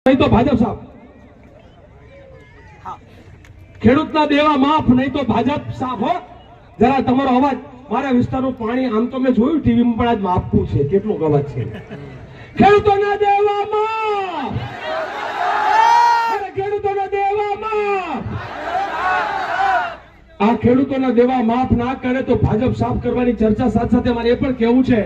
नहीं तो भाजप साहब ખેડૂતના દેવા માફ નહીં તો ભાજપ સાફ હો જરા તમારો અવાજ મારા વિસ્તારનું પાણી આમ તો મેં જોયું ટીવીમાં પણ આજ માપવું છે કેટલો અવાજ છે ખેડૂતોના દેવા માફ ખેડૂતોના દેવા માફ આ ખેડૂતોના દેવા માફ ના કરે તો ભાજપ સાફ કરવાની ચર્ચા સાથે સાથે મારે એ પણ કહેવું છે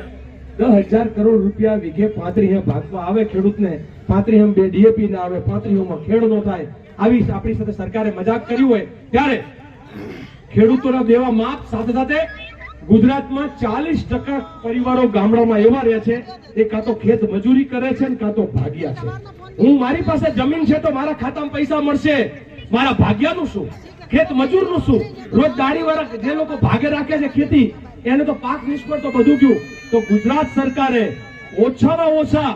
10,000 કરોડ રૂપિયા વીઘે 35 ભાગમાં આવે ખેડૂતને 35 બે ડીએપી ના આવે 35 માં ખેડ નો થાય આવી આપણી સાથે સરકારે મજાક કર્યું હોય ત્યારે ખેડૂતોના દેવા માફ સાથે સાથે ગુજરાતમાં 40% પરિવારો ગામડામાં એવા રહે છે એ કાં તો ખેત મજૂરી કરે છે ને કાં તો ભાગ્યા છે હું મારી પાસે જમીન છે તો મારા ખાતામાં પૈસા મળશે મારા ભાગ્યાનું શું ખેત મજૂરનું શું રોજ દાઢીવાળા જે લોકો ભાગે રાખે છે ખેતી એને તો પાક નિષ્ફળ તો બધું ગયું તો ગુજરાત સરકારે ઓછામાં ઓછા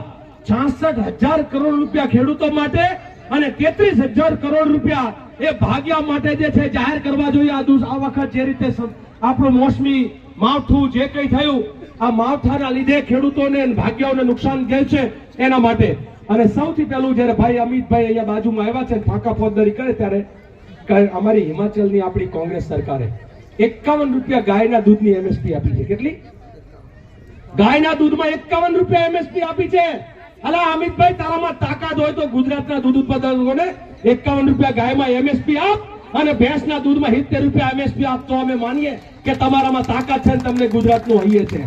66,000 કરોડ રૂપિયા ખેડૂતો માટે અને 33,000 કરોડ રૂપિયા એ ભાગ્યા માટે જે છે જાહેર કરવા જોઈએ આ વખત જે રીતે આપણું મોસમી માવઠું જે કંઈ થયું આ માવઠાના લીધે ખેડૂતોને ભાગ્યાઓને નુકસાન ગયું છે એના માટે અને સૌથી પહેલું જયારે ભાઈ અમિતભાઈ અહીંયા બાજુમાં આવ્યા છે ફાંકા ફોજદારી કરે ત્યારે અમારી હિમાચલની આપણી કોંગ્રેસ સરકારે 51 રૂપિયા ગાયના દૂધની એમએસપી આપી છે કેટલી ગાયના દૂધમાં 51 રૂપિયા એમએસપી આપી છે અલા અમિતભાઈ તારામાં તાકાત હોય તો ગુજરાતના દૂધ ઉત્પાદકોને 51 રૂપિયા ગાયમાં એમએસપી આપ અને ભેંસના દૂધમાં 70 રૂપિયા એમએસપી આપ તો અમે માનીએ કે તમારામાં તાકાત છે ને તમને ગુજરાતનું હૈયે છે